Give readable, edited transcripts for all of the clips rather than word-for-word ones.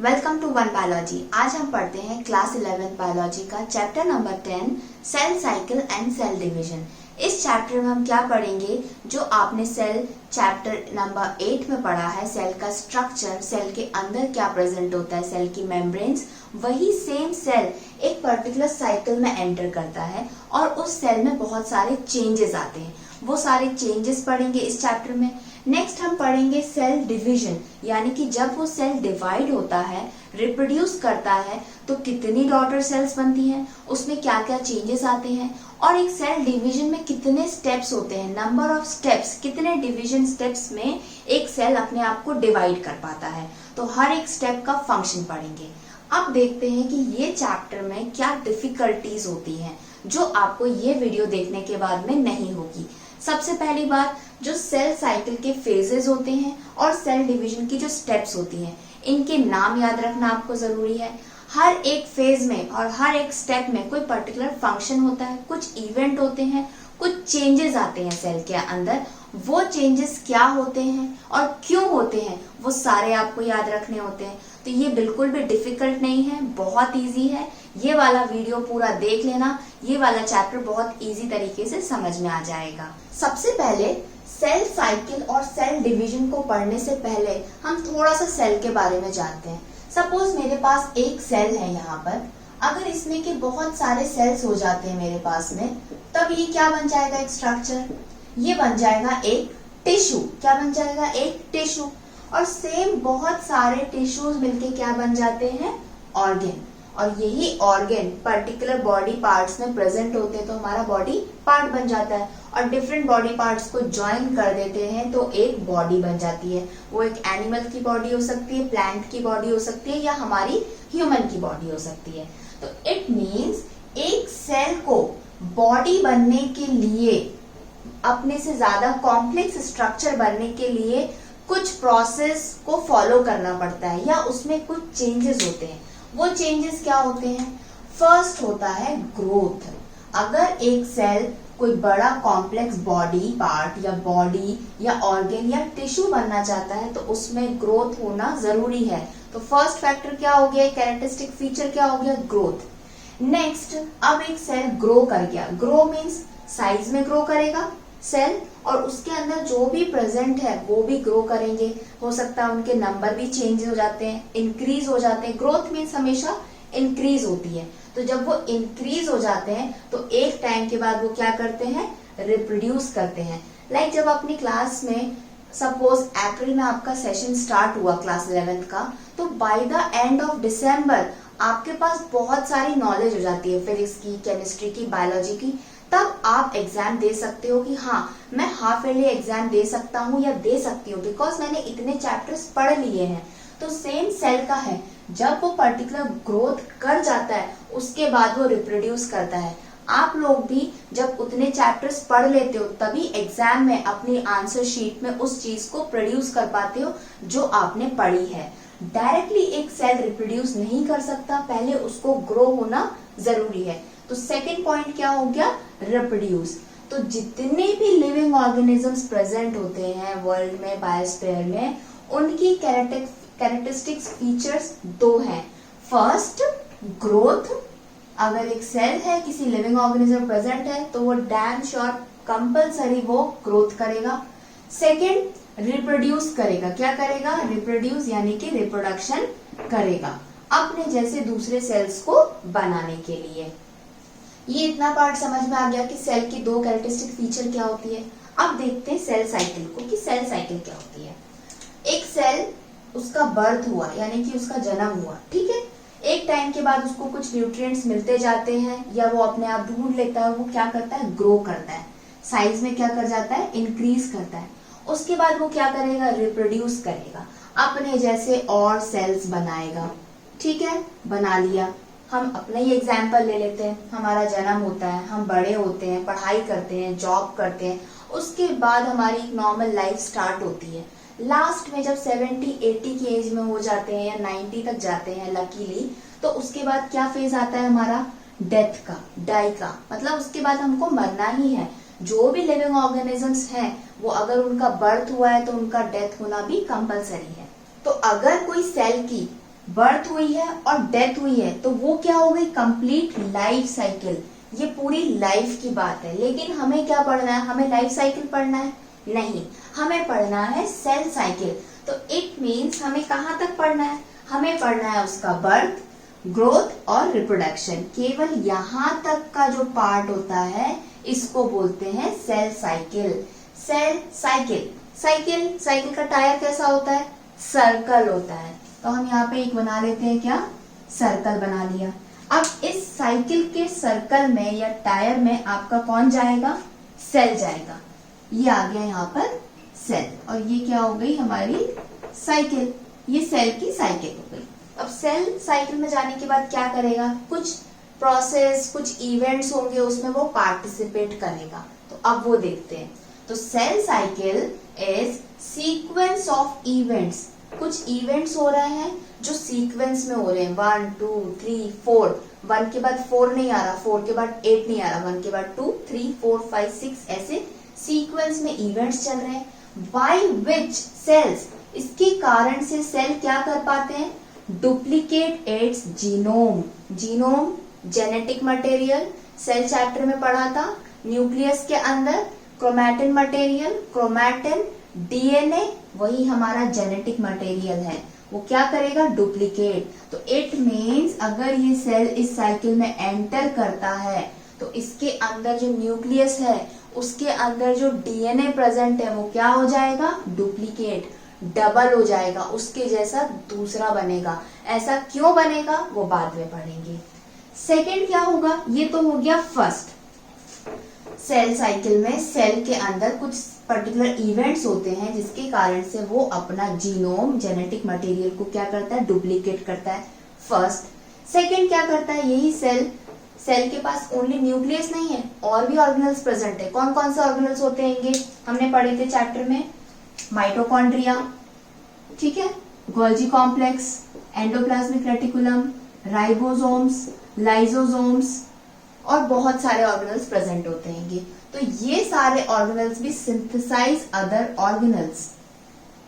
Welcome to one biology. आज हम पढ़ते हैं क्लास 11 बायोलॉजी का chapter number 10 cell cycle and cell division. इस चैप्टर में हम क्या पढ़ेंगे जो आपने सेल चैप्टर नंबर 8 में पढ़ा है, सेल का स्ट्रक्चर, सेल के अंदर क्या प्रेजेंट होता है, सेल की मेम्ब्रेन्स, वही सेम सेल एक पर्टिकुलर साइकिल में एंटर करता है और उस सेल में बहुत सारे चेंजेस आते हैं। वो सारे चेंजेस पढ़ेंगे इस चैप्टर में। नेक्स्ट हम पढ़ेंगे सेल डिवीजन, यानी कि जब वो सेल डिवाइड होता है, रिप्रोड्यूस करता है, तो कितनी डॉटर सेल्स बनती हैं, उसमें क्या क्या चेंजेस आते हैं, और एक सेल डिवीजन में कितने स्टेप्स होते हैं, नंबर ऑफ स्टेप्स, कितने डिवीजन स्टेप्स में एक सेल अपने आप को डिवाइड कर पाता है। तो हर एक स्टेप का फंक्शन पढ़ेंगे। अब देखते हैं कि ये चैप्टर में क्या डिफिकल्टीज होती हैं जो आपको ये वीडियो देखने के बाद में नहीं होगी। सबसे पहली बात, जो सेल साइकिल के फेजेस होते हैं और सेल डिवीजन की जो स्टेप्स होती हैं, इनके नाम याद रखना आपको जरूरी है। हर एक फेज में और हर एक स्टेप में कोई पर्टिकुलर फंक्शन होता है, कुछ इवेंट होते हैं, कुछ चेंजेस आते हैं सेल के अंदर। वो चेंजेस क्या होते हैं और क्यों होते हैं, वो सारे आपको याद रखने होते हैं। तो ये बिल्कुल भी डिफिकल्ट नहीं है, बहुत इजी है। ये वाला वीडियो पूरा देख लेना, ये वाला चैप्टर बहुत इजी तरीके से समझ में आ जाएगा। सबसे पहले सेल साइकिल और सेल डिवीजन को पढ़ने से पहले हम थोड़ा सा सेल के बारे में जानते हैं। सपोज मेरे पास एक सेल है यहाँ पर, अगर इसमें के बहुत सारे सेल्स हो जाते हैं मेरे पास में, तब ये क्या बन जाएगा, एक स्ट्रक्चर, ये बन जाएगा एक टिश्यू। क्या बन जाएगा, एक टिश्यू। और सेम बहुत सारे टिश्यूज मिलके क्या बन जाते हैं, ऑर्गन। और यही ऑर्गन पर्टिकुलर बॉडी पार्ट्स में प्रेजेंट होते हैं तो हमारा बॉडी पार्ट बन जाता है, और डिफरेंट बॉडी पार्ट्स को ज्वाइन कर देते हैं तो एक बॉडी बन जाती है। वो एक एनिमल की बॉडी हो सकती है, प्लांट की बॉडी हो सकती है, या हमारी ह्यूमन की बॉडी हो सकती है। तो इट मीन्स एक सेल को बॉडी बनने के लिए, अपने से ज्यादा कॉम्प्लेक्स स्ट्रक्चर बनने के लिए कुछ प्रोसेस को फॉलो करना पड़ता है, या उसमें कुछ चेंजेस होते हैं। वो चेंजेस क्या होते हैं, फर्स्ट होता है ग्रोथ। अगर एक सेल कोई बड़ा कॉम्प्लेक्स बॉडी पार्ट या बॉडी या ऑर्गन या टिश्यू बनना चाहता है तो उसमें ग्रोथ होना जरूरी है। तो फर्स्ट फैक्टर क्या हो गया, कैरेक्टरिस्टिक फीचर क्या हो गया, ग्रोथ। नेक्स्ट, अब एक सेल ग्रो कर गया, ग्रो मीन्स साइज में ग्रो करेगा सेल, और उसके अंदर जो भी प्रेजेंट है वो भी ग्रो करेंगे। हो सकता है उनके नंबर भी चेंज हो जाते हैं, इंक्रीज हो जाते हैं। ग्रोथ मीन्स हमेशा इंक्रीज होती है। तो जब वो इंक्रीज हो जाते हैं तो एक टाइम के बाद वो क्या करते हैं, रिप्रोड्यूस करते हैं। लाइक जब अपनी क्लास में, सपोज अप्रैल में आपका सेशन स्टार्ट हुआ क्लास 11 का, तो by the end of December आपके पास बहुत सारी नॉलेज हो जाती है, फिजिक्स की, केमिस्ट्री की, बायोलॉजी की। तब आप एग्जाम दे सकते हो कि हाँ, मैं हाफ ईयरली एग्जाम दे सकता हूँ या दे सकती हूँ, बिकॉज मैंने इतने चैप्टर्स पढ़ लिए हैं। तो सेम सेल का है, जब वो पर्टिकुलर ग्रोथ कर जाता है उसके बाद वो रिप्रोड्यूस करता है। आप लोग भी जब उतने चैप्टर्स पढ़ लेते हो तभी एग्जाम में अपनी आंसर शीट में उस चीज को प्रोड्यूस कर पाते हो जो आपने पढ़ी है। डायरेक्टली एक सेल रिप्रोड्यूस नहीं कर सकता, पहले उसको ग्रो होना जरूरी है। तो सेकेंड पॉइंट क्या हो गया, रिप्रोड्यूस। तो जितने भी लिविंग ऑर्गेनिजम्स प्रेजेंट होते हैं वर्ल्ड में, बायोस्फीयर में, उनकी कैरेक्टरिस्टिक्स फीचर्स दो हैं। First, growth. अगर एक सेल है, किसी लिविंग ऑर्गेनिज्म प्रेजेंट है, तो वो डैम श्योर कंपलसरी वो ग्रोथ करेगा। सेकेंड, रिप्रोड्यूस करेगा। क्या करेगा, रिप्रोड्यूस, यानी कि रिप्रोडक्शन करेगा अपने जैसे दूसरे सेल्स को बनाने के लिए। ये इतना पार्ट समझ में आ गया कि सेल की दो कैरेक्टरिस्टिक फीचर क्या होती है। अब देखते हैं सेल साइकिल को, कि सेल साइकिल क्या होती है। एक सेल, उसका बर्थ हुआ, यानी कि उसका जन्म हुआ, ठीक है। एक टाइम के बाद उसको कुछ न्यूट्रिएंट्स मिलते जाते हैं, या वो अपने आप ढूंढ लेता है, वो क्या करता है, ग्रो करता है, साइज में क्या कर जाता है, इंक्रीज करता है। उसके बाद वो क्या करेगा, रिप्रोड्यूस करेगा, अपने जैसे और सेल्स बनाएगा, ठीक है। बना लिया, हम अपना ही एग्जाम्पल ले लेते हैं। हमारा जन्म होता है, हम बड़े होते हैं, पढ़ाई करते हैं, जॉब करते हैं, उसके बाद हमारी एक नॉर्मल लाइफ स्टार्ट होती है। लास्ट में जब 70-80 की एज में हो जाते हैं या 90 तक जाते हैं लकीली, तो उसके बाद क्या फेज आता है हमारा, डेथ का, डाई का। मतलब उसके बाद हमको मरना ही है। जो भी लिविंग ऑर्गेनिजम्स हैं, वो अगर उनका बर्थ हुआ है तो उनका डेथ होना भी कंपलसरी है। तो अगर कोई सेल की बर्थ हुई है और डेथ हुई है, तो वो क्या हो गई, कंप्लीट लाइफ साइकिल। ये पूरी लाइफ की बात है। लेकिन हमें क्या पढ़ना है, हमें लाइफ साइकिल पढ़ना है नहीं, हमें पढ़ना है सेल साइकिल। तो इट मीन्स हमें कहाँ तक पढ़ना है, हमें पढ़ना है उसका बर्थ, ग्रोथ और रिप्रोडक्शन। केवल यहाँ तक का जो पार्ट होता है इसको बोलते हैं cell cycle. Cell cycle, cycle cycle का टायर कैसा होता है, सर्कल होता है। तो हम यहाँ पे एक बना लेते हैं, क्या, सर्कल बना लिया। अब इस साइकिल के सर्कल में या टायर में आपका कौन जाएगा, सेल जाएगा। ये आ गया यहाँ पर सेल, और ये क्या हो गई हमारी साइकिल, ये सेल की साइकिल हो गई। अब सेल साइकिल में जाने के बाद क्या करेगा, कुछ प्रोसेस, कुछ इवेंट्स होंगे उसमें वो पार्टिसिपेट करेगा। तो अब वो देखते हैं। तो cell cycle is sequence of events. कुछ इवेंट्स हो रहे हैं जो सीक्वेंस में हो रहे हैं, 1 2 3 4, 1 के बाद 4 नहीं आ रहा, 4 के बाद 8 नहीं आ रहा, 1 के बाद 2 3 4 5 6, ऐसे सीक्वेंस में इवेंट्स चल रहे हैं। बाय विच सेल्स, इसके कारण से सेल क्या कर पाते हैं, duplicate its genome. Genome genetic material, cell chapter में पढ़ा था। न्यूक्लियस के अंदर क्रोमैटिन मटेरियल, क्रोमैटिन डीएनए वही हमारा जेनेटिक मटेरियल है, वो क्या करेगा, डुप्लीकेट। तो इट मीन्स अगर ये सेल इस साइकिल में एंटर करता है तो इसके अंदर जो न्यूक्लियस है उसके अंदर जो डीएनए प्रेजेंट है वो क्या हो जाएगा, डुप्लीकेट, डबल हो जाएगा, उसके जैसा दूसरा बनेगा। ऐसा क्यों बनेगा वो बाद में पढ़ेंगे। सेकंड क्या होगा, ये तो हो गया फर्स्ट। सेल साइकिल में सेल के अंदर कुछ पर्टिकुलर इवेंट्स होते हैं जिसके कारण से वो अपना जीनोम जेनेटिक मटेरियल को क्या करता है, डुप्लीकेट करता है, फर्स्ट। सेकंड क्या करता है, यही सेल, सेल के पास ओनली न्यूक्लियस नहीं है, और भी ऑर्गेनल्स प्रेजेंट है। कौन कौन से ऑर्गेनल्स होते हैं, हमने पढ़े थे चैप्टर में, माइटोकॉन्ड्रिया, ठीक है, Golgi complex, endoplasmic reticulum, ribosomes, lysosomes, और बहुत सारे ऑर्गेनल्स प्रेजेंट होते हैं। तो ये सारे ऑर्गेनल्स भी सिंथेसाइज अदर ऑर्गेनल्स।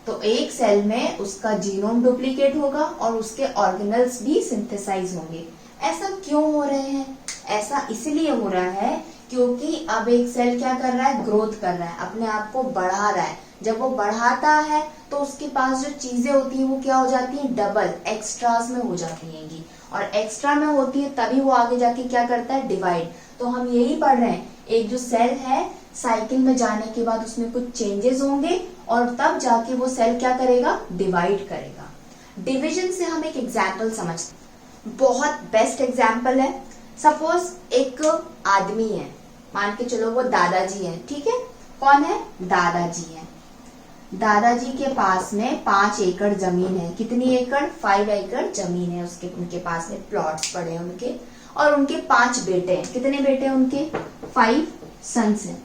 तो एक सेल में उसका जीनोम डुप्लीकेट होगा और उसके ऑर्गेनल्स भी सिंथेसाइज होंगे। ऐसा क्यों हो रहे हैं, ऐसा इसलिए हो रहा है क्योंकि अब एक सेल क्या कर रहा है, ग्रोथ कर रहा है, अपने आप को बढ़ा रहा है। जब वो बढ़ाता है तो उसके पास जो चीजें होती हैं वो क्या हो जाती हैं, डबल, एक्स्ट्रास में हो जाती हैं, और एक्स्ट्रा में होती है तभी वो आगे जाके क्या करता है, डिवाइड। तो हम यही पढ़ रहे हैं, एक जो सेल है साइकिल में जाने के बाद उसमें कुछ चेंजेस होंगे और तब जाके वो सेल क्या करेगा, डिवाइड करेगा। डिवीजन से हम एक एग्जाम्पल समझते हैं, बहुत बेस्ट एग्जाम्पल है। सपोज एक आदमी है, मान के चलो वो दादाजी है, ठीक है, कौन है, दादाजी है। दादाजी के पास में 5 एकड़ जमीन है, कितनी एकड़, 5 एकड़ जमीन है उसके, उनके पास में प्लॉट्स पड़े हैं उनके, और उनके 5 बेटे हैं। कितने बेटे हैं उनके, 5 सन्स हैं।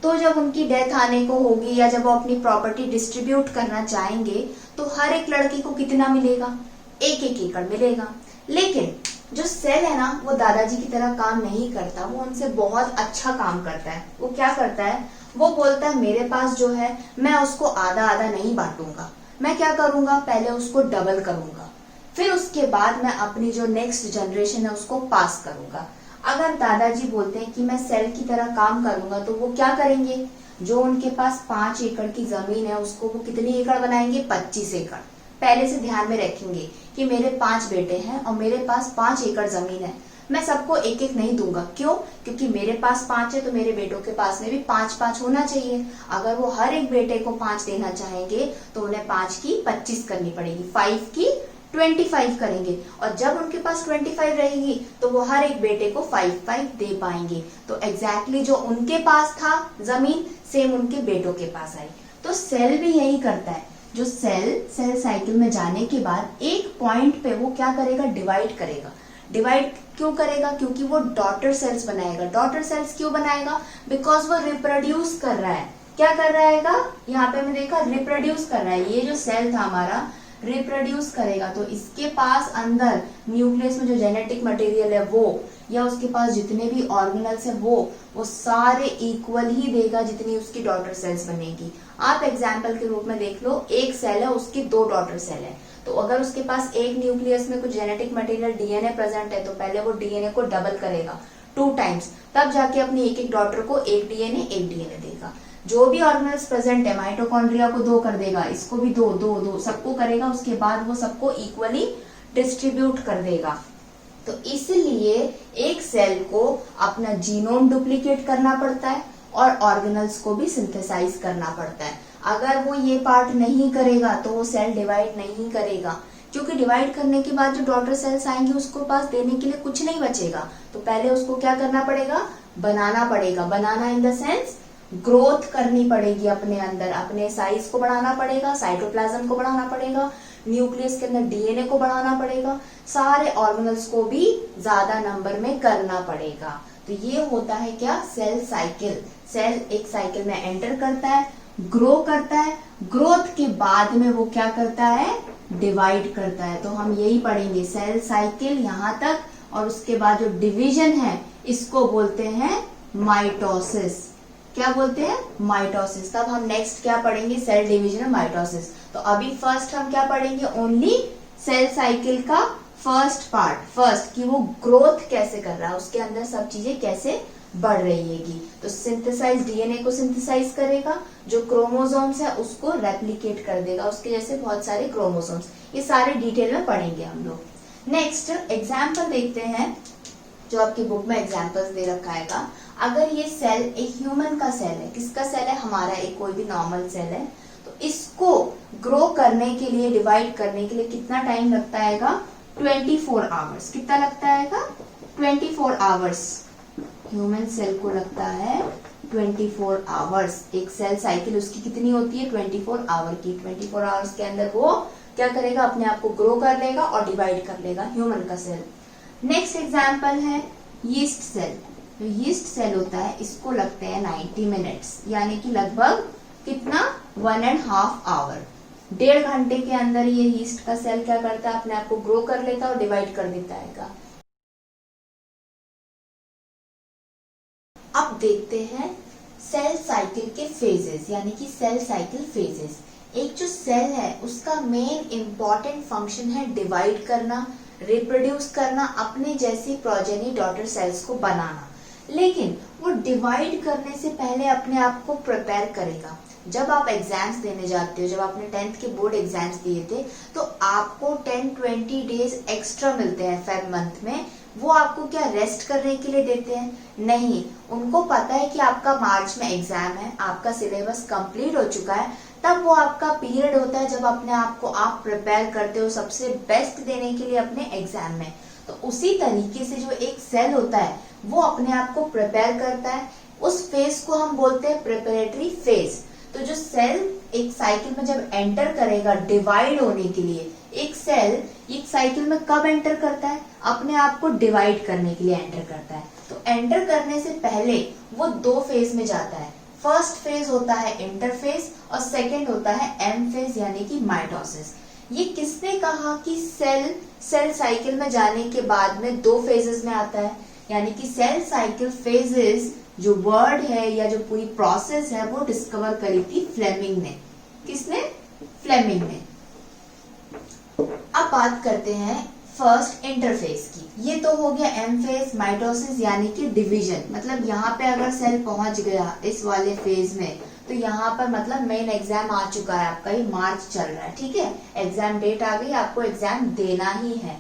तो जब उनकी डेथ आने को होगी या जब वो अपनी प्रॉपर्टी डिस्ट्रीब्यूट करना चाहेंगे तो हर एक लड़के को कितना मिलेगा, 1-1 एकड़ मिलेगा। लेकिन जो सेल है ना वो दादाजी की तरह काम नहीं करता, वो उनसे बहुत अच्छा काम करता है। वो क्या करता है, वो बोलता है मेरे पास जो है मैं उसको आधा आधा नहीं बांटूंगा, मैं क्या करूंगा, पहले उसको डबल करूंगा, फिर उसके बाद मैं अपनी जो नेक्स्ट जनरेशन है उसको पास करूंगा। अगर दादाजी बोलते हैं कि मैं सेल की तरह काम करूंगा तो वो क्या करेंगे, जो उनके पास 5 एकड़ की जमीन है उसको वो कितनी एकड़ बनाएंगे, 25 एकड़। पहले से ध्यान में रखेंगे कि मेरे 5 बेटे हैं और मेरे पास 5 एकड़ जमीन है, मैं सबको 1-1 नहीं दूंगा। क्यों, क्योंकि मेरे पास 5 है तो मेरे बेटों के पास में भी 5-5 होना चाहिए। अगर वो हर एक बेटे को 5 देना चाहेंगे तो उन्हें 5 की 25 करनी पड़ेगी, 5 की 25 करेंगे, और जब उनके पास 25 रहेगी तो वो हर एक बेटे को 5-5 दे पाएंगे। तो एग्जैक्टली जो उनके पास था जमीन सेम उनके बेटों के पास आई। तो सेल भी यही करता है, जो सेल साइकिल में जाने के बाद एक पॉइंट पे वो क्या करेगा, डिवाइड करेगा। डिवाइड क्यों करेगा, क्योंकि वो डॉटर सेल्स बनाएगा। डॉटर सेल्स क्यों बनाएगा, बिकॉज वो रिप्रोड्यूस कर रहा है। क्या कर रहा है, यहाँ पे मैं देखा रिप्रोड्यूस कर रहा है। ये जो सेल था हमारा रिप्रोड्यूस करेगा, तो इसके पास अंदर न्यूक्लियस में जो जेनेटिक मटेरियल है वो, या उसके पास जितने भी ऑर्गेनल्स है वो सारे इक्वल ही देगा जितनी उसकी डॉटर सेल्स बनेगी। आप एग्जाम्पल के रूप में देख लो, एक सेल है उसकी 2 डॉटर सेल है, तो अगर उसके पास एक न्यूक्लियस में कुछ जेनेटिक मटेरियल डीएनए प्रेजेंट है तो पहले वो डीएनए को डबल करेगा 2 टाइम्स, तब जाके अपनी एक डॉटर को एक डीएनए देगा। जो भी ऑर्गेनेल्स प्रेजेंट है, माइटोकॉन्ड्रिया को 2 कर देगा, इसको भी 2 सबको करेगा, उसके बाद वो सबको इक्वली डिस्ट्रीब्यूट कर देगा। तो इसलिए एक सेल को अपना जीनोम डुप्लीकेट करना पड़ता है और ऑर्गेनल्स को भी सिंथेसाइज करना पड़ता है। अगर वो ये पार्ट नहीं करेगा तो वो सेल डिवाइड नहीं करेगा, क्योंकि डिवाइड करने के बाद जो डॉटर सेल्स आएंगी उसको पास देने के लिए कुछ नहीं बचेगा। तो पहले उसको क्या करना पड़ेगा, बनाना पड़ेगा। बनाना इन द सेंस ग्रोथ करनी पड़ेगी, अपने अंदर अपने साइज को बढ़ाना पड़ेगा, साइटोप्लाज्म को बढ़ाना पड़ेगा, न्यूक्लियस के अंदर डीएनए को बढ़ाना पड़ेगा, सारे ऑर्गेनल्स को भी ज्यादा नंबर में करना पड़ेगा। तो ये होता है क्या, सेल साइकिल। सेल एक साइकिल में एंटर करता है, ग्रो करता है, ग्रोथ के बाद में वो क्या करता है, डिवाइड करता है। तो हम यही पढ़ेंगे, सेल साइकिल यहाँ तक, और उसके बाद जो डिवीजन है इसको बोलते हैं माइटोसिस। क्या बोलते हैं, माइटोसिस। तब हम नेक्स्ट क्या पढ़ेंगे, सेल डिवीजन और माइटोसिस। तो अभी फर्स्ट हम क्या पढ़ेंगे, ओनली सेल साइकिल का फर्स्ट पार्ट, फर्स्ट कि वो ग्रोथ कैसे कर रहा है, उसके अंदर सब चीजें कैसे बढ़ रही हैगी। तो सिंथेसाइज, डीएनए को सिंथेसाइज करेगा, जो क्रोमोसोम्स है उसको रेप्लिकेट कर देगा, उसके जैसे बहुत सारे क्रोमोसोम्स। ये सारे डिटेल में पढ़ेंगे हम लोग। नेक्स्ट एग्जाम्पल देखते हैं, जो आपकी बुक में एग्जाम्पल्स दे रखा है। अगर ये सेल एक ह्यूमन का सेल है, किसका सेल है, हमारा एक कोई भी नॉर्मल सेल है, तो इसको ग्रो करने के लिए, डिवाइड करने के लिए कितना टाइम लगता है, 24 आवर्स। कितना लगता है, 24 आवर्स। ह्यूमन सेल को लगता है 24 आवर्स। एक सेल साइकिल उसकी कितनी होती है, 24 आवर की। 24 आवर्स के अंदर वो क्या करेगा, अपने आप को ग्रो कर लेगा और डिवाइड कर लेगा, ह्यूमन का सेल। नेक्स्ट एग्जाम्पल है यीस्ट सेल। तो यीस्ट सेल होता है, इसको लगते हैं 90 मिनट्स, यानी कि लगभग कितना, 1.5 आवर। 1.5 घंटे के अंदर ये यीस्ट का सेल क्या करता है, अपने आप को ग्रो कर लेता है और डिवाइड कर देता है। अब देखते हैं सेल साइकिल के फेजेस, यानी कि सेल साइकिल फेजेस। एक जो सेल है उसका मेन इंपॉर्टेंट फंक्शन है डिवाइड करना, रिप्रोड्यूस करना, अपने जैसी प्रोजेनी डॉटर सेल्स को बनाना। लेकिन वो डिवाइड करने से पहले अपने आप को प्रिपेयर करेगा। जब आप एग्जाम्स देने जाते हो, जब आपने 10th के बोर्ड एग्जाम्स दिए थे, तो आपको 10-20 डेज एक्स्ट्रा मिलते हैं फेब मंथ में। वो आपको क्या रेस्ट करने के लिए देते हैं? नहीं, उनको पता है कि आपका मार्च में एग्जाम है, आपका सिलेबस कंप्लीट हो चुका है, तब वो आपका पीरियड होता है जब अपने आप को आप प्रिपेयर करते हो सबसे बेस्ट देने के लिए अपने एग्जाम में। तो उसी तरीके से जो एक सेल होता है वो अपने आप को प्रिपेयर करता है, उस फेज को हम बोलते हैं प्रिपरेटरी फेज। तो जो सेल एक साइकिल में जब एंटर करेगा डिवाइड होने के लिए, एक सेल एक साइकिल में कब एंटर करता है? अपने आप को डिवाइड करने के लिए एंटर करता है। तो एंटर करने से पहले वो 2 फेज में जाता है। फर्स्ट फेज होता है इंटरफेज और सेकंड होता है एम फेज, यानी कि माइटोसिस। ये किसने कहा कि सेल साइकिल में जाने के बाद में 2 फेजेस में आता है? यानी कि सेल साइकिल फेजेस जो वर्ड है या जो पूरी प्रोसेस है वो डिस्कवर करी थी फ्लेमिंग ने। किसने? फ्लेमिंग ने। अब बात करते हैं फर्स्ट इंटरफेज की। ये तो हो गया एम फेज, माइटोसिस यानी कि डिवीजन। मतलब यहाँ पे अगर सेल पहुंच गया इस वाले फेज में, तो यहाँ पर मतलब मेन एग्जाम आ चुका है आपका, ये मार्च चल रहा है, ठीक है, एग्जाम डेट आ गई, आपको एग्जाम देना ही है।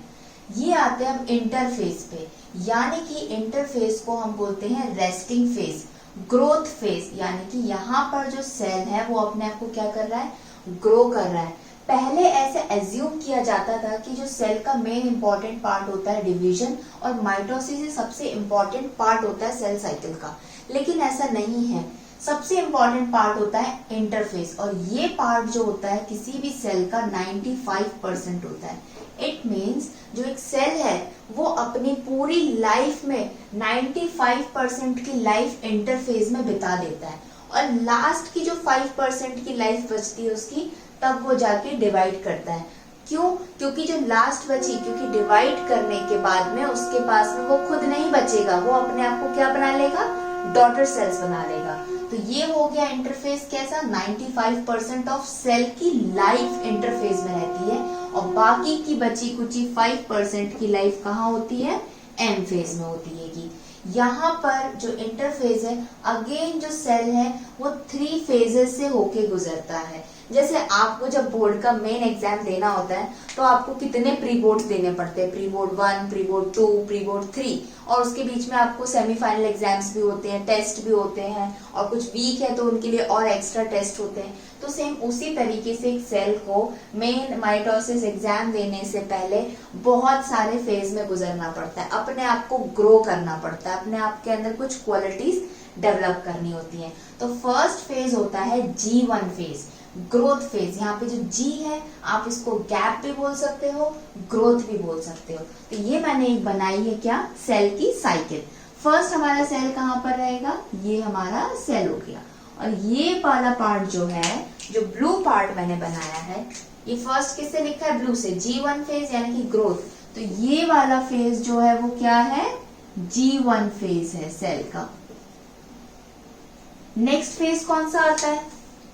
ये आते हैं अब इंटरफेज पे, यानी कि इंटरफेज को हम बोलते हैं रेस्टिंग फेज, ग्रोथ फेज। यानी कि यहाँ पर जो सेल है वो अपने आप को क्या कर रहा है? ग्रो कर रहा है। पहले ऐसे एज्यूम किया जाता था कि जो सेल का मेन इंपॉर्टेंट पार्ट होता है डिवीजन, और माइटोसिस सबसे इंपॉर्टेंट पार्ट होता है सेल साइकिल का, लेकिन ऐसा नहीं है। सबसे इंपॉर्टेंट पार्ट होता है इंटरफेस, और ये पार्ट जो होता है किसी भी सेल का 95% होता है। इट मीन्स जो एक सेल है वो अपनी पूरी लाइफ में 95% की लाइफ इंटरफेज में बिता देता है, और लास्ट की जो 5% की लाइफ बचती है उसकी, तब वो जाके डिवाइड करता है। क्यों? क्योंकि जो लास्ट बची, क्योंकि डिवाइड करने के बाद में उसके पास में वो खुद नहीं बचेगा, वो अपने आप को क्या बना लेगा? डॉटर सेल्स बना लेगा। तो ये हो गया इंटरफेस कैसा? 95% ऑफ सेल की लाइफ इंटरफेस में रहती है, और बाकी की बची कुची 5% की लाइफ कहाँ होती है, एम फेज में होती है। यहाँ पर जो इंटरफेज है, अगेन जो सेल है वो 3 फेजेस से होके गुजरता है। जैसे आपको जब बोर्ड का मेन एग्जाम देना होता है तो आपको कितने प्री बोर्ड्स देने पड़ते हैं, pre board 1, pre board 2, pre board 3, और उसके बीच में आपको सेमीफाइनल एग्जाम्स भी होते हैं, टेस्ट भी होते हैं, और कुछ वीक है तो उनके लिए और एक्स्ट्रा टेस्ट होते हैं। तो सेम उसी तरीके से एक सेल को मेन माइटोसिस एग्जाम देने से पहले बहुत सारे फेज में गुजरना पड़ता है, अपने आप को ग्रो करना पड़ता है, अपने आप के अंदर कुछ क्वालिटीज डेवलप करनी होती हैं। तो फर्स्ट फेज होता है G1 फेज, ग्रोथ फेज। यहाँ पे जो G है आप इसको गैप भी बोल सकते हो, ग्रोथ भी बोल सकते हो। तो ये मैंने एक बनाई है क्या, सेल की साइकिल। फर्स्ट हमारा सेल कहाँ पर रहेगा, ये हमारा सेल हो गया, और ये वाला पार्ट जो है, जो ब्लू पार्ट मैंने बनाया है, ये फर्स्ट किससे लिखा है, ब्लू से, G1 फेज यानी कि ग्रोथ। तो ये वाला फेज जो है वो क्या है, G1 फेज है सेल का। नेक्स्ट फेज कौन सा आता है,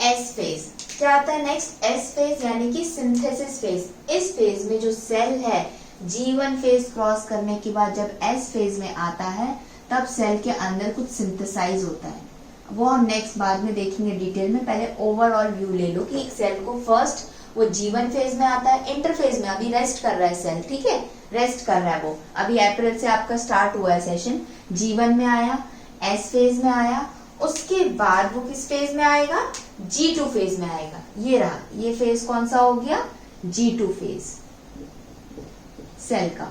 S फेज। क्या आता है नेक्स्ट, S फेज यानी कि सिंथेसिस फेज। इस फेज में जो सेल है G1 फेज क्रॉस करने के बाद जब S फेज में आता है तब सेल के अंदर कुछ सिंथेसाइज होता है, वो हम नेक्स्ट बाद में देखेंगे डिटेल में। पहले ओवरऑल व्यू ले लो कि एक सेल को फर्स्ट वो G1 फेज में आता है, इंटरफेज में अभी रेस्ट कर रहा है सेल, ठीक है, रेस्ट कर रहा है वो, अभी अप्रैल से आपका स्टार्ट हुआ है सेशन। G1 में आया, S फेज में आया, उसके बाद वो किस फेज में आएगा, G2 फेज में आएगा। ये रहा, ये फेज कौन सा हो गया, G2 फेज सेल का।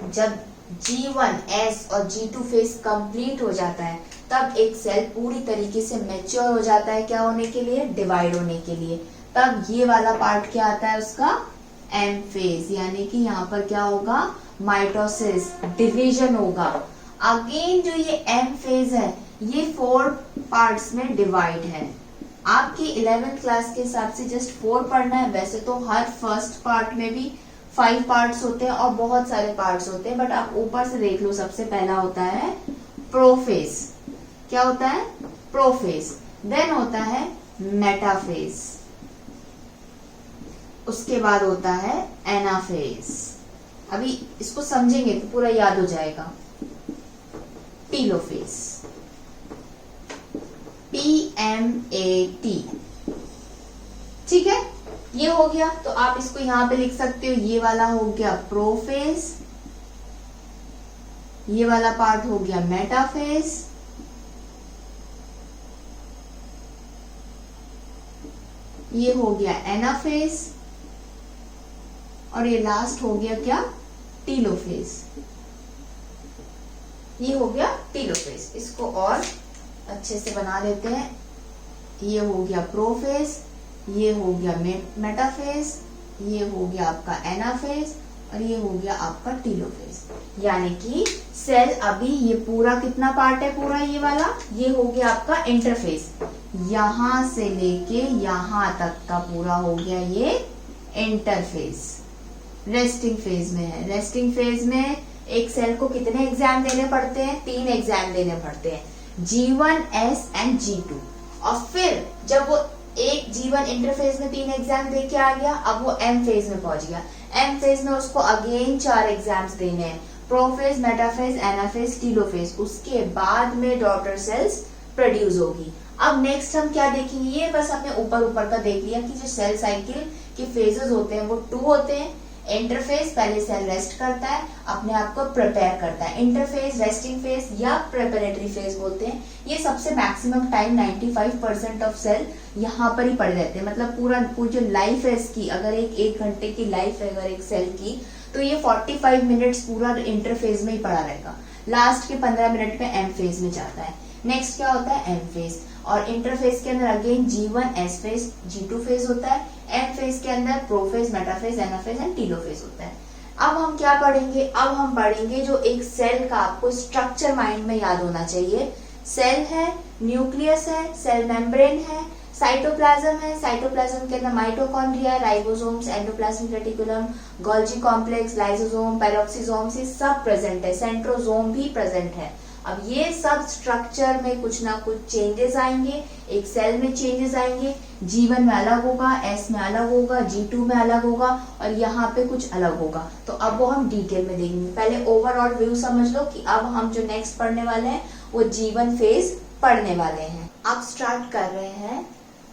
जब G1, S और G2 फेज कंप्लीट हो जाता है तब एक सेल पूरी तरीके से मैच्योर हो जाता है, क्या होने के लिए, डिवाइड होने के लिए। तब ये वाला पार्ट क्या आता है उसका, M फेज, यानी कि यहाँ पर क्या होगा, माइटोसिस, डिवीजन होगा। अगेन जो ये M फेज है ये 4 पार्ट्स में डिवाइड है। आपकी 11th क्लास के हिसाब से जस्ट 4 पढ़ना है, वैसे तो हर फर्स्ट पार्ट में भी 5 पार्ट्स होते हैं और बहुत सारे पार्ट्स होते हैं, बट आप ऊपर से देख लो। सबसे पहला होता है प्रोफेज, क्या होता है, प्रोफेज। देन होता है मेटाफेज, उसके बाद होता है एनाफेज। अभी इसको समझेंगे तो पूरा याद हो जाएगा। टीलोफेज, PMAT, ठीक है, ये हो गया। तो आप इसको यहां पे लिख सकते हो, ये वाला हो गया प्रोफेज, ये वाला पार्ट हो गया मेटाफेज, ये हो गया एनाफेज, और ये लास्ट हो गया क्या, टीलोफेज। ये हो गया टीलोफेज। इसको और अच्छे से बना लेते हैं। ये हो गया प्रोफेज, ये हो गया मेटाफेज, ये हो गया आपका एनाफेज, और ये हो गया आपका टीलोफेज। यानी कि सेल अभी ये पूरा कितना पार्ट है, पूरा ये वाला, ये हो गया आपका इंटरफेज। यहां से लेके यहां तक का पूरा हो गया ये इंटरफेज। रेस्टिंग फेज में है। रेस्टिंग फेज में एक सेल को कितने एग्जाम देने पड़ते हैं, 3 एग्जाम देने पड़ते हैं, G1, S एंड G2। और फिर जब वो एक G1 इंटरफेज में 3 एग्जाम दे के आ गया, अब वो M फेज में पहुंच गया। M फेज में उसको अगेन 4 एग्जाम्स देने हैं, प्रोफेज, मेटाफेज, एनाफेज, टीलोफेज। उसके बाद में डॉटर सेल्स प्रोड्यूस होगी। अब नेक्स्ट हम क्या देखेंगे, ये बस हमने ऊपर ऊपर का देख लिया कि जो सेल साइकिल के फेजेस होते हैं वो 2 होते हैं। इंटरफेज, पहले सेल रेस्ट करता है, अपने आप को प्रिपेयर करता है। इंटरफेज, रेस्टिंग फेज या प्रिपरेटरी फेज बोलते हैं। ये सबसे मैक्सिमम टाइम 95% ऑफ सेल यहाँ पर ही पड़े रहते हैं। मतलब पूरी जो लाइफ है इसकी, अगर एक घंटे की लाइफ है अगर एक सेल की, तो ये 45 मिनट्स पूरा इंटरफेज में ही पड़ा रहेगा। लास्ट के 15 मिनट में एम फेज में जाता है। नेक्स्ट क्या होता है, एम फेज। और इंटरफेज के अंदर again G1, S phase, G2 phase होता है। एम फेज के अंदर prophase, metaphase, anaphase and telophase होता है। अब हम क्या पढ़ेंगे, अब हम पढ़ेंगे जो एक सेल का आपको स्ट्रक्चर माइंड में याद होना चाहिए। सेल है, न्यूक्लियस है, सेल मेम्ब्रेन है, साइटोप्लाज्म है। साइटोप्लाज्म के अंदर mitochondria, ribosomes, endoplasmic reticulum, Golgi complex, lysosome, peroxisome, ये सब प्रेजेंट है। सेंट्रोसोम भी प्रेजेंट है। अब ये सब स्ट्रक्चर में कुछ ना कुछ चेंजेस आएंगे, एक सेल में चेंजेस आएंगे, G1 में अलग होगा, S में अलग होगा, G2 में अलग होगा और यहाँ पे कुछ अलग होगा। तो अब वो हम डिटेल में देखेंगे। पहले ओवरऑल व्यू समझ लो कि अब हम जो नेक्स्ट पढ़ने वाले हैं वो G1 फेज पढ़ने वाले हैं। अब स्टार्ट कर रहे हैं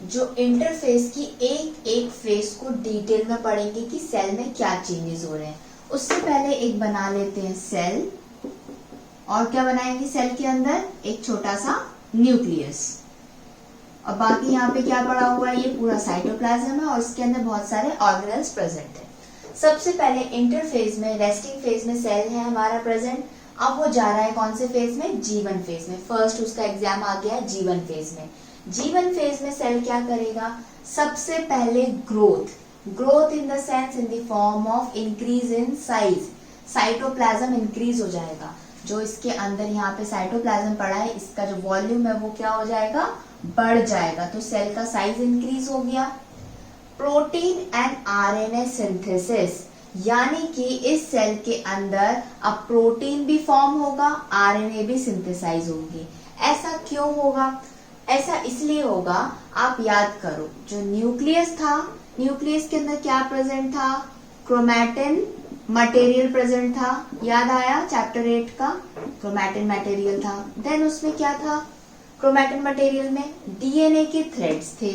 जो इंटरफेस की एक एक फेज को डिटेल में पढ़ेंगे कि सेल में क्या चेंजेस हो रहे हैं। उससे पहले एक बना लेते हैं सेल, और क्या बनाएंगे सेल के अंदर, एक छोटा सा न्यूक्लियस, और बाकी यहाँ पे क्या पड़ा हुआ है, ये पूरा साइटोप्लाज्म है और इसके अंदर बहुत सारे ऑर्गेनेल्स प्रेजेंट है। सबसे पहले इंटरफेज में, रेस्टिंग फेज में सेल है हमारा प्रेजेंट। अब वो जा रहा है कौन से फेज में, G1 फेज में। फर्स्ट उसका एग्जाम आ गया है G1 फेज में। G1 फेज में सेल क्या करेगा, सबसे पहले growth in the sense in the form of increase in size, cytoplasm increase हो जाएगा। जो इसके अंदर यहाँ पे साइटोप्लाज्म पड़ा है, इसका जो वॉल्यूम है वो क्या हो जाएगा, बढ़ जाएगा। तो सेल का साइज इंक्रीज हो गया। प्रोटीन एंड आरएनए सिंथेसिस, यानी कि इस सेल के अंदर अब प्रोटीन भी फॉर्म होगा, आरएनए भी सिंथेसाइज होंगे। ऐसा क्यों होगा, ऐसा इसलिए होगा, आप याद करो जो न्यूक्लियस था, न्यूक्लियस के अंदर क्या प्रेजेंट था, क्रोमैटिन मटेरियल प्रेजेंट था। याद आया चैप्टर 8 का, क्रोमैटिन मटेरियल था। देन उसमें क्या था, क्रोमैटिन मटेरियल में डीएनए के थ्रेड्स थे,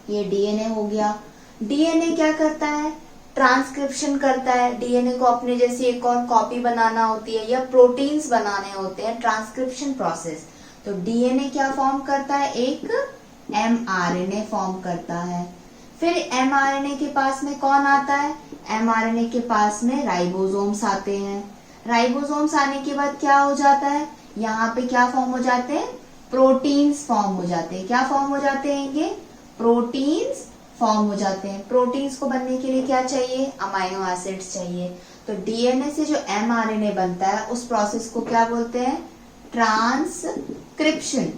ये डीएनए हो गया। डीएनए क्या करता है, ट्रांसक्रिप्शन करता है। डीएनए को अपने जैसी एक और कॉपी बनाना होती है या प्रोटीन्स बनाने होते हैं, ट्रांसक्रिप्शन प्रोसेस। तो डीएनए क्या फॉर्म करता है, एक एमआरएनए फॉर्म करता है। फिर एमआरएनए के पास में कौन आता है, एमआरएनए के पास में राइबोसोम्स आते हैं। राइबोसोम्स आने के बाद क्या हो जाता है, यहाँ पे क्या फॉर्म हो जाते हैं, प्रोटीन्स फॉर्म हो जाते हैं। क्या फॉर्म हो जाते हैं ये, प्रोटीन्स फॉर्म हो जाते हैं। प्रोटीन्स को बनने के लिए क्या चाहिए, अमाइनो एसिड्स चाहिए। तो डीएनए से जो एमआरएनए बनता है उस प्रोसेस को क्या बोलते हैं, ट्रांसक्रिप्शन।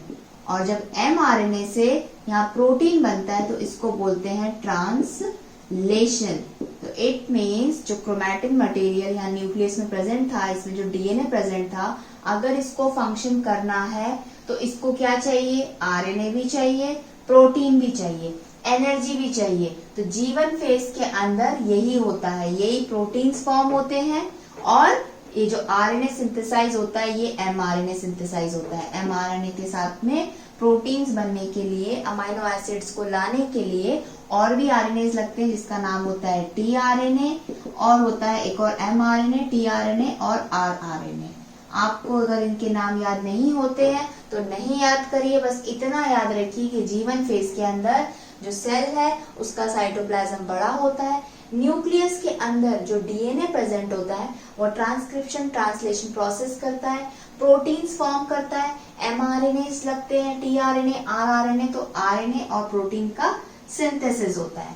और जब एमआरएनए से यहाँ प्रोटीन बनता है तो इसको बोलते हैं ट्रांसलेशन। तो इट मीन्स जो क्रोमैटिन मटेरियल यहाँ न्यूक्लियस में प्रेजेंट था, इसमें जो डीएनए प्रेजेंट था, अगर इसको फंक्शन करना है तो इसको क्या चाहिए, आरएनए भी चाहिए, प्रोटीन भी चाहिए, एनर्जी भी चाहिए। तो G1 फेज के अंदर यही होता है, यही प्रोटीन्स फॉर्म होते हैं और ये जो आरएनए सिंथेसाइज होता है ये एमआरएनए सिंथेसाइज होता है। एमआरएनए के साथ में प्रोटीन्स बनने के लिए, अमाइनो एसिड्स को लाने के लिए और भी आरएनएस लगते हैं जिसका नाम होता है टीआरएनए, और होता है एक और एमआरएनए, टीआरएनए और आरआरएनए। आपको अगर इनके नाम याद नहीं होते हैं तो नहीं याद करिए, बस इतना याद रखिए कि G1 फेज के अंदर जो सेल है उसका साइटोप्लाज्म बड़ा होता है। न्यूक्लियस के अंदर जो डीएनए प्रेजेंट होता है वो ट्रांसक्रिप्शन ट्रांसलेशन प्रोसेस करता है, प्रोटीन्स फॉर्म करता है, एमआरएनएस लगते हैं, टीआरएनए, आरआरएनए। तो आरएनए और प्रोटीन का सिंथेसिस होता है।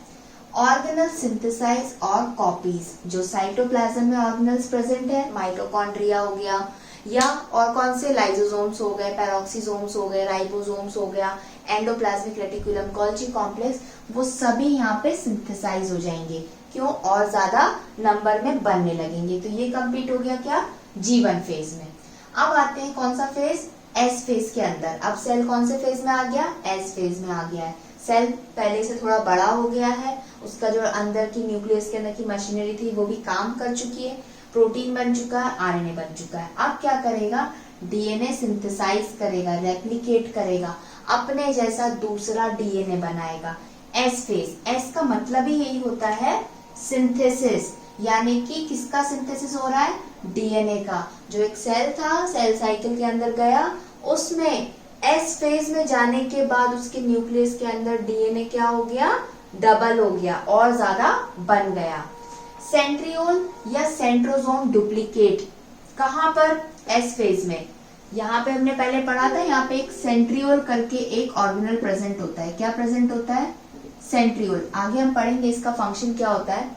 ऑर्गेनल सिंथेसाइज और कॉपीज, जो साइटोप्लाज्म में ऑर्गेनल्स प्रेजेंट है, माइटोकॉन्ड्रिया हो गया या और कौन से, लाइसोसोम्स हो गए, पैरोक्सीसोम्स हो गए, राइबोसोम्स हो गया, एंडोप्लाज्मिक रेटिकुलम, गोल्गी कॉम्प्लेक्स, वो सभी यहाँ पे सिंथेसाइज हो जाएंगे। क्यों, और ज्यादा नंबर में बनने लगेंगे। तो ये कंप्लीट हो गया क्या, G1 फेज में। अब आते हैं कौन सा फेज, S फेज के अंदर। अब सेल कौन से फेज में आ गया, S फेज में आ गया है। सेल पहले से थोड़ा बड़ा हो गया है, उसका जो अंदर की न्यूक्लियस के अंदर की मशीनरी थी वो भी काम कर चुकी है, प्रोटीन बन चुका है, आरएनए बन चुका है। अब क्या करेगा, डीएनए सिंथेसाइज करेगा, रेप्लिकेट करेगा, अपने जैसा दूसरा डीएनए बनाएगा। एस फेज, एस का मतलब ही यही होता है सिंथेसिस, यानी कि किसका सिंथेसिस हो रहा है, डीएनए का। जो एक सेल था, सेल साइकिल के अंदर गया, उसमें एस फेज में जाने के बाद उसके न्यूक्लियस के अंदर डीएनए क्या हो गया, डबल हो गया और ज्यादा बन गया। सेंट्रियोल या सेंट्रोसोम डुप्लीकेट कहां पर, एस फेज में। यहाँ पे हमने पहले पढ़ा था, यहाँ पे एक सेंट्रियोल करके एक ऑर्गेनल प्रेजेंट होता है। क्या प्रेजेंट होता है, सेंट्रियोल। आगे हम पढ़ेंगे इसका फंक्शन क्या होता है।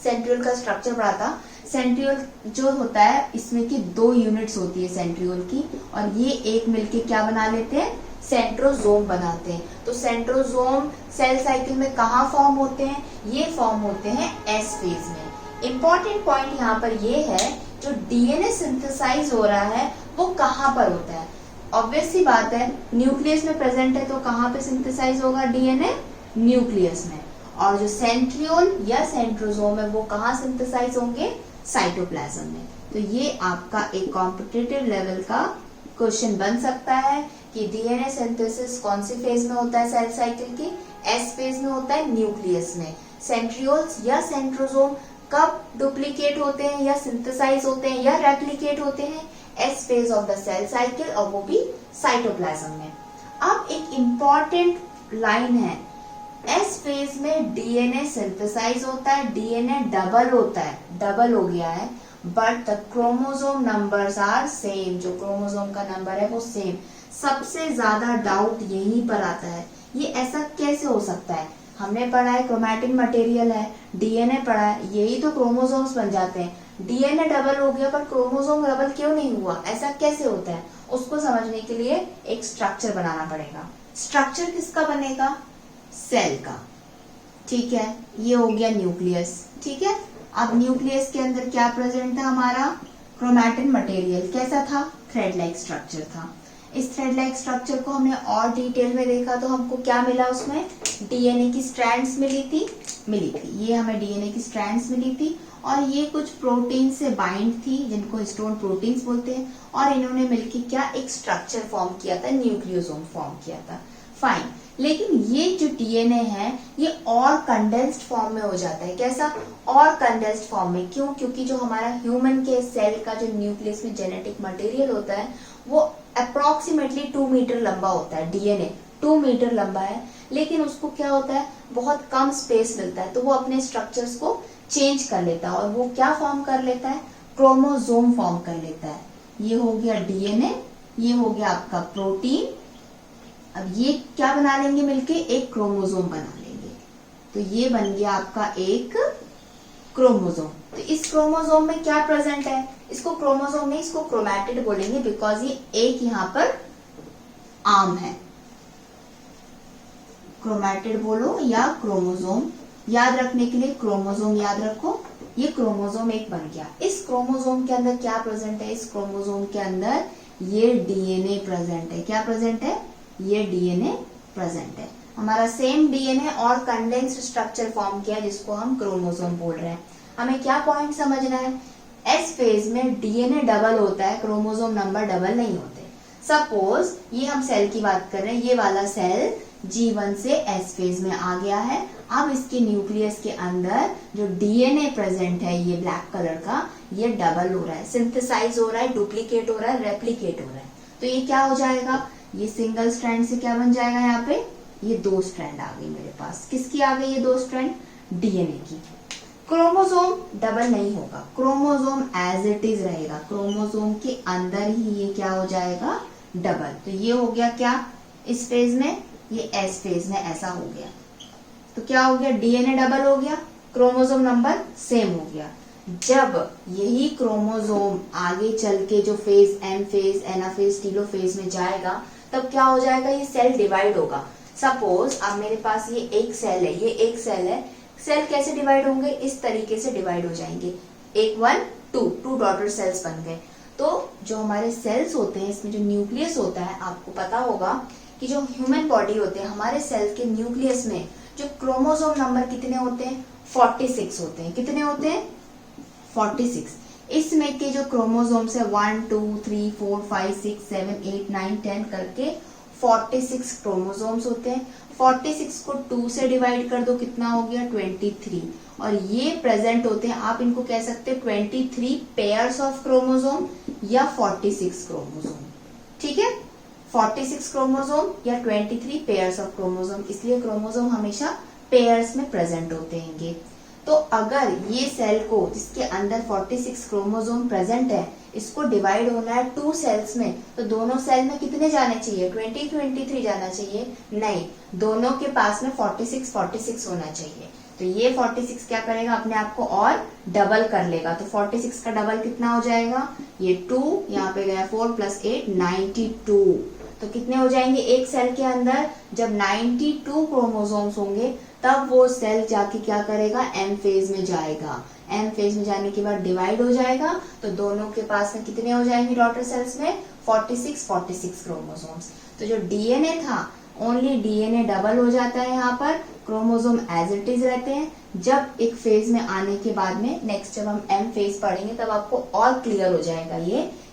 सेंट्रियोल का स्ट्रक्चर पढ़ा था। सेंट्रियोल जो होता है, इसमें की 2 यूनिट्स होती है सेंट्रियोल की, और ये एक मिलके क्या बना लेते हैं, सेंट्रोसोम बनाते हैं। तो सेंट्रोसोम सेल साइकिल में कहाँ फॉर्म होते हैं, ये फॉर्म होते हैं एस फेज में। इंपॉर्टेंट पॉइंट यहाँ पर ये है जो डीएनए सिंथेसाइज हो रहा है वो कहाँ पर होता है? ऑब्वियस सी बात है, न्यूक्लियस में प्रेजेंट है तो कहाँ पे सिंथेसाइज होगा डीएनए? न्यूक्लियस में। और जो सेंट्रियोल या सेंट्रोसोम है वो कहाँ सिंथेसाइज होंगे? साइटोप्लाज्म में। तो ये आपका एक कॉम्पिटिटिव लेवल का क्वेश्चन बन सकता है कि डीएनए सिंथेसिस कौन सी फेज में होता है सेल साइकिल की? एस फेज में होता है, न्यूक्लियस में। सेंट्रियोल्स या सेंट्रोसोम कब डुप्लीकेट होते हैं या सिंथेसाइज होते हैं या रेप्लिकेट होते हैं? S phase of the cell cycle, और वो भी साइटोप्लाज्म में। अब एक इम्पॉर्टेंट लाइन है, एस फेज में डीएनए सिंथेसाइज होता है, डीएनए डबल होता है, डबल हो गया है, but the chromosome numbers are same. जो क्रोमोसोम का नंबर है वो सेम। सबसे ज्यादा डाउट यहीं पर आता है, ये ऐसा कैसे हो सकता है? हमने पढ़ा है क्रोमैटिन मटेरियल है, डीएनए पढ़ा है, यही तो क्रोमोसोम्स बन जाते हैं। डीएनए डबल हो गया पर क्रोमोसोम डबल क्यों नहीं हुआ? ऐसा कैसे होता है? उसको समझने के लिए एक स्ट्रक्चर बनाना पड़ेगा। स्ट्रक्चर किसका बनेगा? सेल का। ठीक है, ये हो गया न्यूक्लियस। ठीक है, अब न्यूक्लियस के अंदर क्या प्रेजेंट था हमारा? Chromatin material. कैसा था? थ्रेड लाइक स्ट्रक्चर था। इस थ्रेड लाइक स्ट्रक्चर को हमने और डिटेल में देखा तो हमको क्या मिला? उसमें डीएनए की स्ट्रैंड्स मिली थी। ये हमें डीएनए की स्ट्रैंड्स मिली थी और ये कुछ प्रोटीन से बाइंड थी जिनको हिस्टोन प्रोटीन्स बोलते हैं, और इन्होंने मिलकर क्या एक स्ट्रक्चर फॉर्म किया था, न्यूक्लियोसोम फॉर्म किया था। फाइन, लेकिन ये जो डीएनए है ये और कंडेंस्ड फॉर्म में हो जाता है। कैसा? और कंडेंस्ड फॉर्म में। क्यों? क्योंकि जो हमारा ह्यूमन के सेल का जो न्यूक्लियस में जेनेटिक मटेरियल होता है वो अप्रोक्सीमेटली 2 मीटर लंबा होता है। डीएनए 2 मीटर लंबा है, लेकिन उसको क्या होता है, बहुत कम स्पेस मिलता है तो वो अपने स्ट्रक्चर्स को चेंज कर लेता है और वो क्या फॉर्म कर लेता है? क्रोमोसोम फॉर्म कर लेता है। ये हो गया डीएनए, ये हो गया आपका प्रोटीन। अब ये क्या बना लेंगे मिलके? एक क्रोमोसोम बना लेंगे। तो ये बन गया आपका एक क्रोमोसोम। तो इस क्रोमोसोम में क्या प्रेजेंट है? इसको क्रोमोसोम नहीं, इसको क्रोमैटिड बोलेंगे, बिकॉज ये एक यहाँ पर आर्म है। क्रोमैटिड बोलो या क्रोमोसोम, याद रखने के लिए क्रोमोसोम याद रखो। ये क्रोमोसोम एक बन गया। इस क्रोमोसोम के अंदर क्या प्रेजेंट है? इस क्रोमोसोम के अंदर ये डीएनए प्रेजेंट है। क्या प्रेजेंट है? ये डीएनए प्रेजेंट है। हमारा सेम डीएनए और कंडेंस्ड स्ट्रक्चर फॉर्म किया जिसको हम क्रोमोसोम बोल रहे हैं। हमें क्या पॉइंट समझना है? एस फेज में डीएनए डबल होता है, क्रोमोसोम नंबर डबल नहीं होते। सपोज ये हम सेल की बात कर रहे हैं, ये वाला सेल G1 से एस फेज में आ गया है। अब इसके न्यूक्लियस के अंदर जो डीएनए प्रेजेंट है ये ब्लैक कलर का, ये डबल हो रहा है, सिंथेसाइज हो रहा है, डुप्लीकेट हो रहा है, रेप्लिकेट हो रहा है। तो ये क्या हो जाएगा? ये सिंगल स्ट्रैंड से क्या बन जाएगा? यहाँ पे ये 2 स्ट्रैंड आ गई मेरे पास। किसकी आ गई ये 2 स्ट्रैंड? डीएनए की। क्रोमोसोम डबल नहीं होगा, क्रोमोसोम एज इट इज रहेगा। क्रोमोसोम के अंदर ही ये क्या हो जाएगा? डबल। तो ये हो गया क्या इस फेज में? ये एस फेज में ऐसा हो गया। तो क्या हो गया? डीएनए डबल हो गया, क्रोमोसोम नंबर सेम हो गया। जब यही क्रोमोसोम आगे चल के जो phase M phase, anaphase, telophase में जाएगा तब क्या हो जाएगा? ये सेल डिवाइड होगा। सपोज अब मेरे पास ये एक सेल है, ये एक सेल है। सेल कैसे डिवाइड होंगे? इस तरीके से डिवाइड हो जाएंगे। एक 1 2 डॉटर सेल्स बन गए। तो जो हमारे सेल्स होते हैं इसमें जो न्यूक्लियस होता है, आपको पता होगा कि जो ह्यूमन बॉडी होते हैं हमारे सेल के न्यूक्लियस में जो क्रोमोसोम नंबर कितने होते हैं? 46 होते हैं। कितने होते हैं? 46। इसमें के जो क्रोमोसोम्स है 1 2 3 4 5 6 7 8 9 10 करके 46 क्रोमोसोम्स होते हैं। 46 को 2 से डिवाइड कर दो, कितना हो गया? 23। और ये प्रेजेंट होते हैं, आप इनको कह सकते हैं 23 पेयर्स ऑफ क्रोमोसोम या 46 क्रोमोसोम। ठीक है, 46 क्रोमोसोम या 23 पेयर्स ऑफ क्रोमोसोम, इसलिए क्रोमोसोम हमेशा पेयर्स में प्रेजेंट होते हैं। तो अगर ये सेल को जिसके अंदर 46 क्रोमोसोम प्रेजेंट है, इसको डिवाइड होना है 2 सेल्स में, तो दोनों सेल में कितने जाने चाहिए? 20 23 जाना चाहिए? नहीं, दोनों के पास में 46 46 होना चाहिए। तो ये 46 क्या करेगा? अपने आप को और डबल कर लेगा। तो 46 का डबल कितना हो जाएगा? ये 2, यहाँ पे गया 4 + 8 92। तो कितने हो जाएंगे एक सेल के अंदर? जब 92 क्रोमोसोम्स होंगे तब वो सेल जाके क्या करेगा? एम फेज में जाएगा। एम फेज में जाने के बाद डिवाइड हो जाएगा, तो दोनों के पास में कितने हो जाएंगे डॉटर सेल्स में 46 क्रोमोसोम्स। तो जो डीएनए था ओनली डीएनए डबल हो जाता है, यहाँ पर क्रोमोसोम एज इट इज रहते हैं। जब एक फेज में आने के बाद में नेक्स्ट जब हम एम फेज पढ़ेंगे तब आपको और क्लियर हो जाएगा।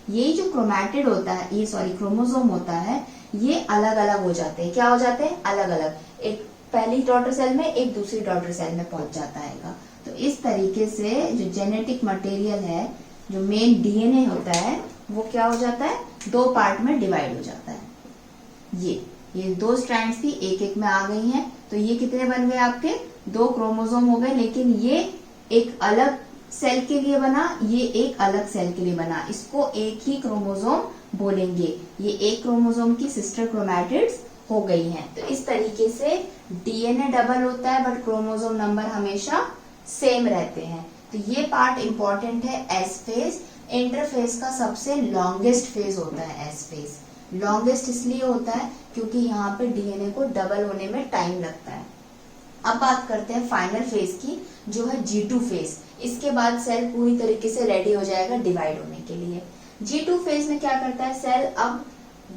ये जो क्रोमैटिड होता है, ये सॉरी क्रोमोसोम होता है, ये अलग अलग हो जाते हैं। क्या हो जाते हैं? अलग अलग, एक पहली डॉटर सेल में एक दूसरी डॉटर सेल में पहुंच जाता है। तो इस तरीके से जो जेनेटिक मटेरियल है, जो मेन डीएनए होता है, वो क्या हो जाता है? दो पार्ट में डिवाइड हो जाता है। ये दो स्ट्रैंड्स थी, एक एक में आ गई हैं, तो ये कितने बन गए आपके? 2 क्रोमोसोम हो गए, लेकिन ये एक अलग सेल के लिए बना, ये एक अलग सेल के लिए बना। इसको एक ही क्रोमोसोम बोलेंगे। ये एक क्रोमोसोम की सिस्टर क्रोमैटिड्स हो गई हैं। तो इस तरीके से डीएनए डबल होता है बट क्रोमोसोम नंबर हमेशा सेम रहते हैं। तो ये पार्ट इंपॉर्टेंट है एस फेज। इंटरफेज का सबसे लॉन्गेस्ट फेज होता है एस फेज। लॉन्गेस्ट इसलिए होता है क्योंकि यहाँ पे डीएनए को डबल होने में टाइम लगता है। अब बात करते हैं फाइनल फेज की, जो है G2 फेज। इसके बाद सेल पूरी तरीके से रेडी हो जाएगा डिवाइड होने के लिए। G2 फेज में क्या करता है सेल? अब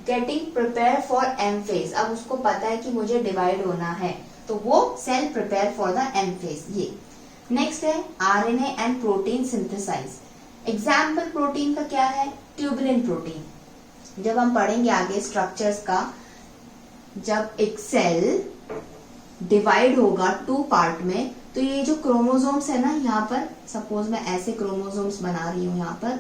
getting prepare for M phase. अब उसको पता है कि मुझे डिवाइड होना है, तो वो cell prepare for the M phase. ये नेक्स्ट है RNA and protein synthesize. Example protein का क्या है? Tubulin protein. जब हम पढ़ेंगे आगे स्ट्रक्चर्स का, जब एक सेल डिवाइड होगा 2 पार्ट में, तो ये जो क्रोमोसोम्स है ना, यहाँ पर सपोज मैं ऐसे क्रोमोसोम्स बना रही हूं, यहाँ पर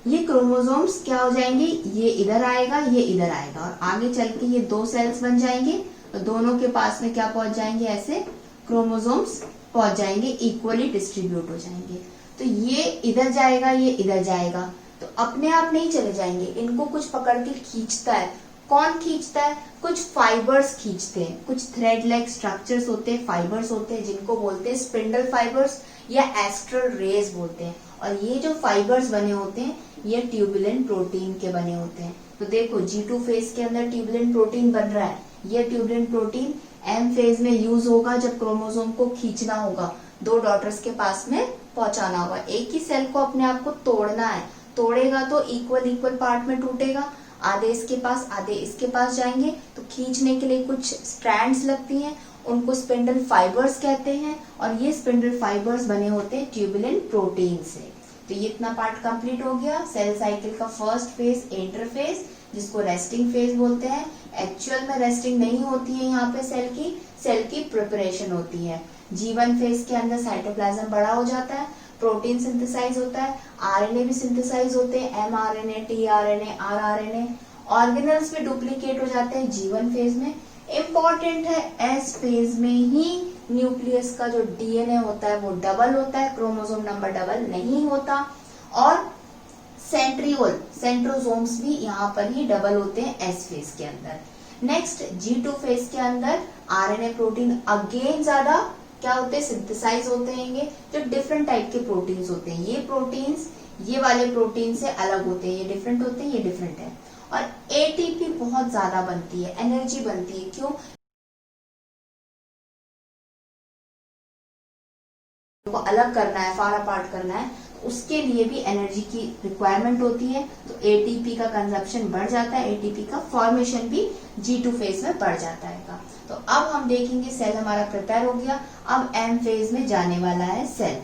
ये क्रोमोसोम्स क्या हो जाएंगे? ये इधर आएगा, ये इधर आएगा, और आगे चल के ये 2 सेल्स बन जाएंगे, तो दोनों के पास में क्या पहुंच जाएंगे? ऐसे क्रोमोसोम्स पहुंच जाएंगे, इक्वली डिस्ट्रीब्यूट हो जाएंगे। तो ये इधर जाएगा, ये इधर जाएगा, तो अपने आप नहीं चले जाएंगे, इनको कुछ पकड़ के खींचता है। कौन खींचता है? कुछ फाइबर्स खींचते हैं, कुछ थ्रेड लाइक स्ट्रक्चर्स होते हैं, फाइबर्स होते हैं, जिनको बोलते हैं स्पिंडल फाइबर्स या एस्ट्रल रेज बोलते हैं। और ये जो फाइबर्स बने होते हैं ये ट्यूबुलिन प्रोटीन के बने होते हैं। तो देखो G2 फेज के अंदर ट्यूबुलिन प्रोटीन बन रहा है। ये ट्यूबुलिन प्रोटीन एम फेज में यूज होगा जब क्रोमोसोम को खींचना होगा, 2 डॉटर्स के पास में पहुंचाना होगा। एक ही सेल को अपने आप को तोड़ना है, तोड़ेगा तो इक्वल पार्ट में टूटेगा, आधे इसके पास आधे इसके पास जाएंगे। तो खींचने के लिए कुछ स्ट्रैंड्स लगती हैं, उनको स्पिंडल फाइबर्स कहते हैं, और ये स्पिंडल फाइबर्स बने होते हैं ट्यूबुलिन प्रोटीन से। तो ये इतना पार्ट कंप्लीट हो गया सेल साइकिल का फर्स्ट फेज इंटरफेज, जिसको रेस्टिंग फेज बोलते हैं। एक्चुअल में रेस्टिंग नहीं होती है यहाँ पे, सेल की प्रिपरेशन होती है। G1 फेज के अंदर साइटोप्लाज्म बड़ा हो जाता है, प्रोटीन सिंथेसाइज होता है, आरएनए भी सिंथेसाइज होते हैं, mRNA, tRNA, rRNA। ऑर्गेनल्स भी डुप्लीकेट हो जाते हैं G1 फेज में। इम्पॉर्टेंट है एस फेज में ही न्यूक्लियस का जो डीएनए होता है वो डबल होता है, क्रोमोसोम नंबर डबल नहीं होता। और सेंट्रोसोम्स भी यहाँ पर ही डबल होते हैं एस फेज के अंदर। नेक्स्ट G2 फेज के अंदर आरएनए प्रोटीन अगेन ज्यादा क्या होते हैं? सिंथेसाइज होते हैं, जो डिफरेंट टाइप के प्रोटीन्स होते हैं। ये प्रोटीन्स ये वाले प्रोटीन से अलग होते हैं, ये डिफरेंट होते हैं, ये डिफरेंट है। और एटीपी बहुत ज्यादा बनती है, एनर्जी बनती है। क्यों? को अलग करना है, फार अपार्ट करना है, उसके लिए भी एनर्जी की रिक्वायरमेंट होती है। तो एटीपी का कंजप्शन बढ़ जाता है, एटीपी का फॉर्मेशन भी G2 फेज में बढ़ जाता है। तो अब हम देखेंगे सेल हमारा प्रिपेयर हो गया, अब एम फेज में जाने वाला है सेल।